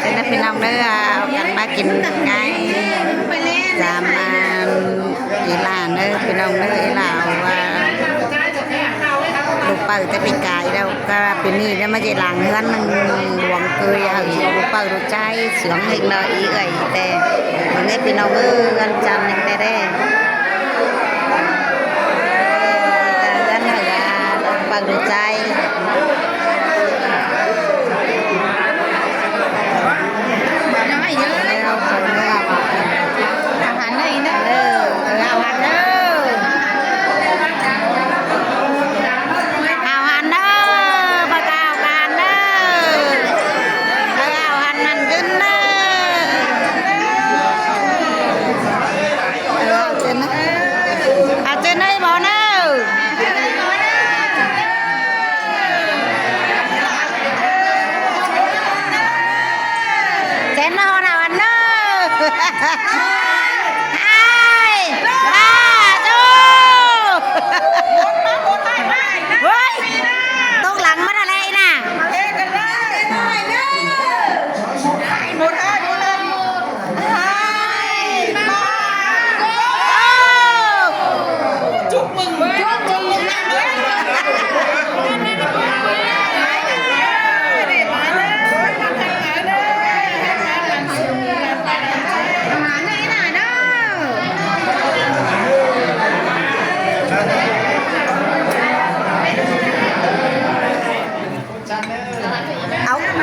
เป็นนักพี่น้องเด้อเอากันมากินไงจามอีหลานเด้อพี่น้องเด้ออีหลานว่าลูกเปิดจะปีกายแล้วก็ปีนี้แล้วมาเจหลังเฮือนมันหลวงเกยเอาอีลูกเปิดรู้ใจเสียงเฮงเลยอีเอ้ยแต่วันนี้พี่น้องกันจันทร์แต่ได้กันเหรอลูกเปิดรู้ใจ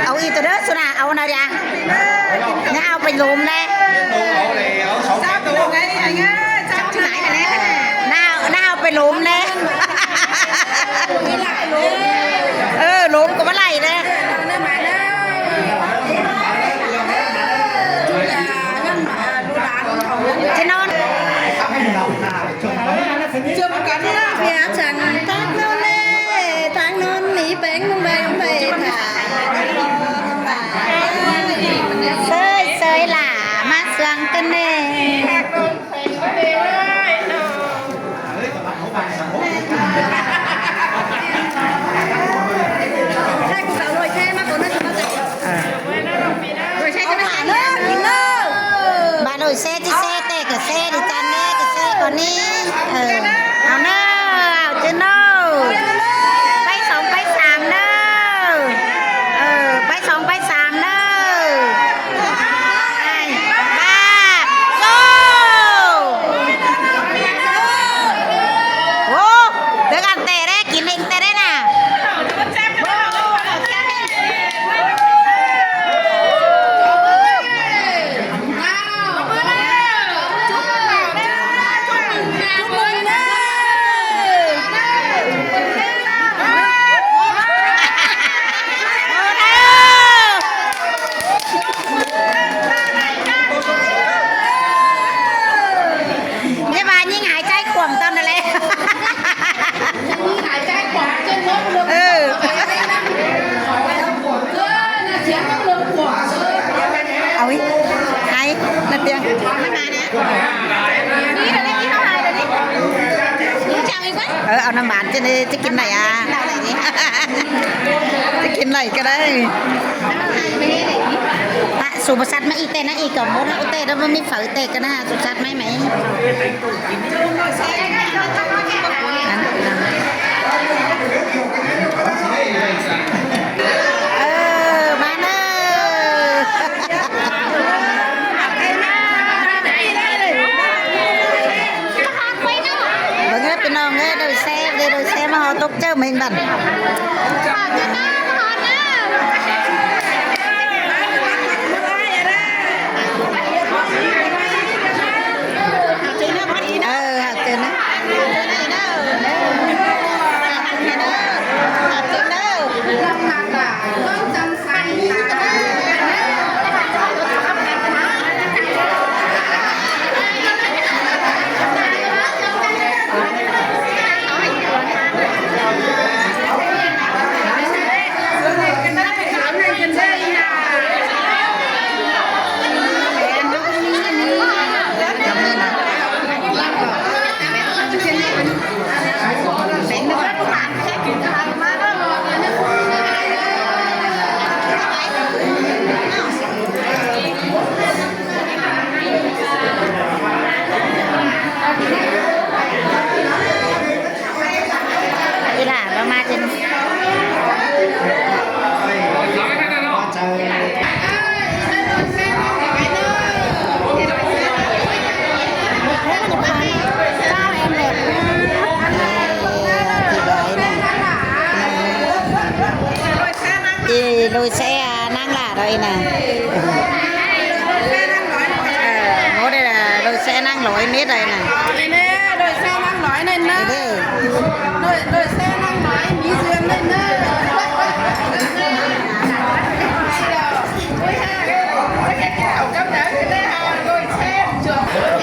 เอาอีตัวเด้อสุดาเอาหน่อยจ้ะงั้นเอาไปลุมเลยที่ไหนกันเนี่ยน่าเอาไปลุมเลยลุมก็ไม่ไหลเลยจะนอนเชื่อมันกันนะพี่อาจังตั้งนอนเลยตั้งนอนหนีแบงลงไปเซยหล่ามาเสืองกันเน่ใช่กูสาวรวยแค่มากกว่านั้นจะมาแต่รวยแค่จะผ่านเลยกินเลยบ้านรวยเซ่ที่เซ่เตะกับเซ่ดิจันเน่กับเซ่ก่อนนี้เอาเนอะเอาเจนโน่ไปสองไปสามเนอะไปสองไปสามเนอะเอาอีไอ้นัดเตียงไม่มานะนี่เดี๋ยวนี้เขาหายเดี๋ยวนี้จังอีกวะเอาน้ำหวานจะกินไหนอ่ะจะกินไหนก็ได้สุภาพมาอีเต้นะอีกับมดอุเต้แล้วมันไม่ฝืนเต้กันนะสุภาพไหมมาเนอะเป็นน้องเอ้ยโดยเซ่มาหอตกเจ้าmình bẩn đây nè ngố đây là đôi xe năng lỗi mét đây nè đôi xe năng lỗi này nè đôi xe năng lỗi mỹ duyên này nè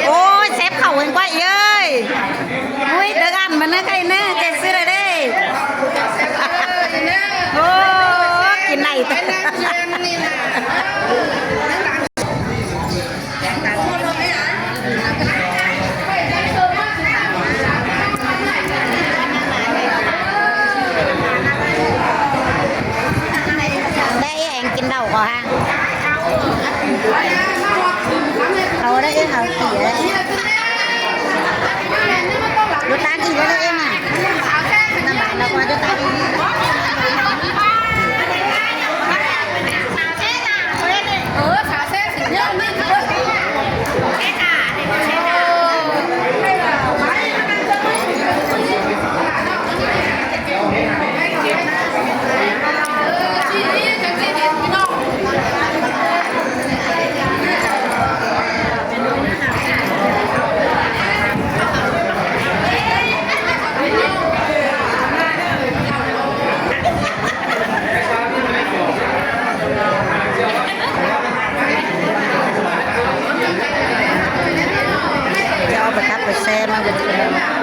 ôi xếp khẩu hình quậy ơi ui được ăn mà nó cây nè chạy xưa rồi đây ô cái này đây anh chín đầu của hàng hầu đấy cái hầu tỉ đấy cho ta gì đấy em à ta bảo nó qua cho ta đi xả xe xỉn nhau đi cho bà thắp bà xe mà